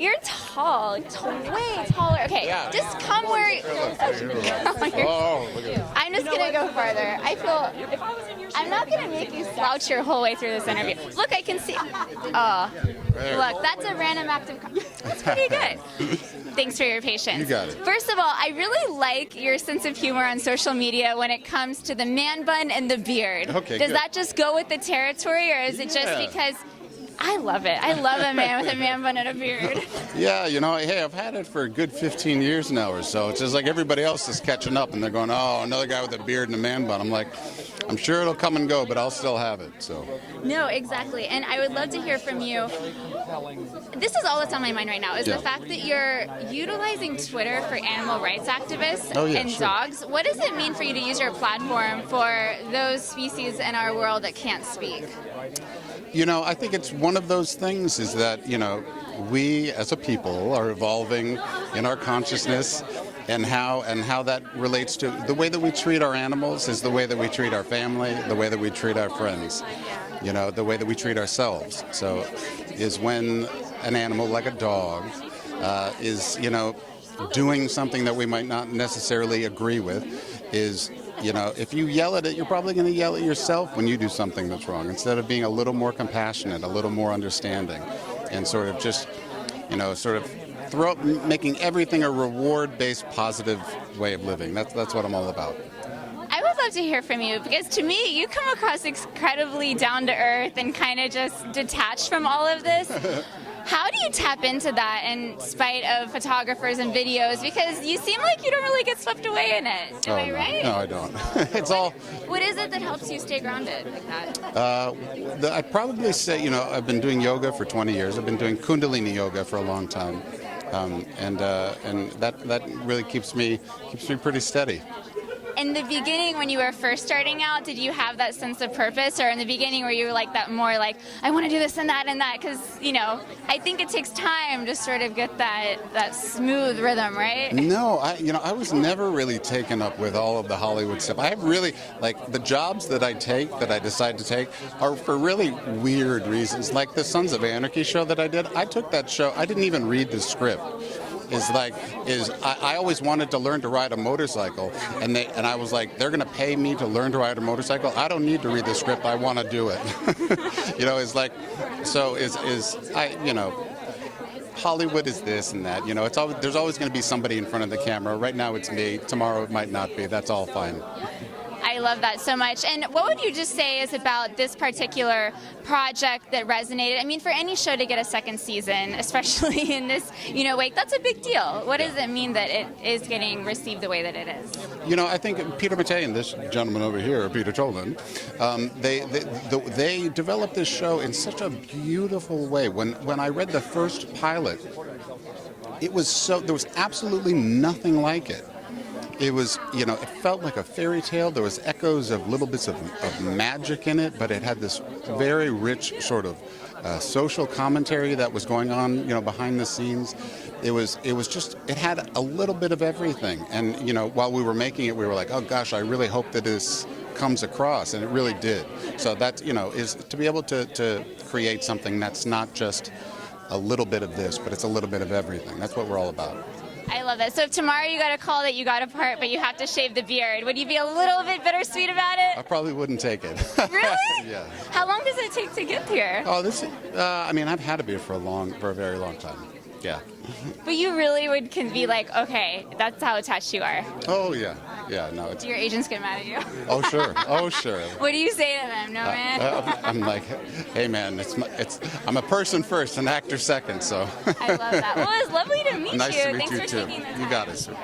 You're tall, way taller. Okay, Yeah. just come where. Oh, look at that. I'm just gonna go farther. I feel I'm not gonna make you slouch your whole way through this interview. Look, I can see. Oh, look, that's a random act of. That's pretty good. Thanks for your patience. You got it. First of all, I really like your sense of humor on social media when it comes to the man bun and the beard. Okay, Does good. that just go with the territory, or is it just Yeah. because? I love it. I love a man with a man bun and a beard. Yeah, you know, hey, I've had it for a good 15 years now or so. It's just like everybody else is catching up, and they're going, oh, another guy with a beard and a man bun. I'm like, I'm sure it'll come and go, but I'll still have it. So. No, exactly. And I would love to hear from you. This is all that's on my mind right now, is the fact that you're utilizing Twitter for animal rights activists and dogs. What does it mean for you to use your platform for those species in our world that can't speak? You know, I think it's one of those things is that, you know, we as a people are evolving in our consciousness, and how that relates to the way that we treat our animals is the way that we treat our family, the way that we treat our friends, you know, the way that we treat ourselves. So is when an animal like a dog is, you know, doing something that we might not necessarily agree with, is, you know, if you yell at it, you're probably going to yell at yourself when you do something that's wrong, instead of being a little more compassionate, a little more understanding, and sort of just, you know, sort of making everything a reward-based, positive way of living. That's what I'm all about. I would love to hear from you, because to me, you come across incredibly down-to-earth and kind of just detached from all of this. How do you tap into that in spite of photographers and videos? Because you seem like you don't really get swept away in it. Am I right? No, I don't. What is it that helps you stay grounded like that? I'd probably say, you know, I've been doing yoga for 20 years. I've been doing Kundalini yoga for a long time, and that really keeps me pretty steady. In the beginning, when you were first starting out, did you have that sense of purpose, or in the beginning were you like that more like, I want to do this and that and that? Because, you know, I think it takes time to sort of get that smooth rhythm, right? No, I was never really taken up with all of the Hollywood stuff. I have really, like, the jobs that I decide to take are for really weird reasons. Like the Sons of Anarchy show that I did, I took that show, I didn't even read the script. I always wanted to learn to ride a motorcycle, and I was like, they're going to pay me to learn to ride a motorcycle? I don't need to read the script, I want to do it. You know, it's like, so you know, Hollywood is this and that, you know, there's always going to be somebody in front of the camera. Right now it's me, tomorrow it might not be, that's all fine. I love that so much. And what would you just say is about this particular project that resonated? I mean, for any show to get a second season, especially in this, you know, wake, that's a big deal. What does it mean that it is getting received the way that it is? You know, I think Peter Mattei and this gentleman over here, Peter Tolan, they developed this show in such a beautiful way. When I read the first pilot, there was absolutely nothing like it. It was, you know, it felt like a fairy tale. There was echoes of little bits of magic in it, but it had this very rich sort of social commentary that was going on, you know, behind the scenes. It had a little bit of everything. And, you know, while we were making it, we were like, oh gosh, I really hope that this comes across, and it really did. So that, you know, is to be able to create something that's not just a little bit of this, but it's a little bit of everything. That's what we're all about. I love that. So if tomorrow you got a call that you got a part, but you have to shave the beard, would you be a little bit bittersweet about it? I probably wouldn't take it. Really? Yeah. How long does it take to get here? Oh, I mean, I've had a beard for a very long time. Yeah. But you really would be like, okay, that's how attached you are. Oh yeah, no. Do your agents get mad at you? Oh sure, oh sure. What do you say to them? No, man. I'm like, hey man, I'm a person first, an actor second, so. I love that. Well, it was lovely to meet you. Nice to meet Thanks you for too. taking the time. You got it, sir.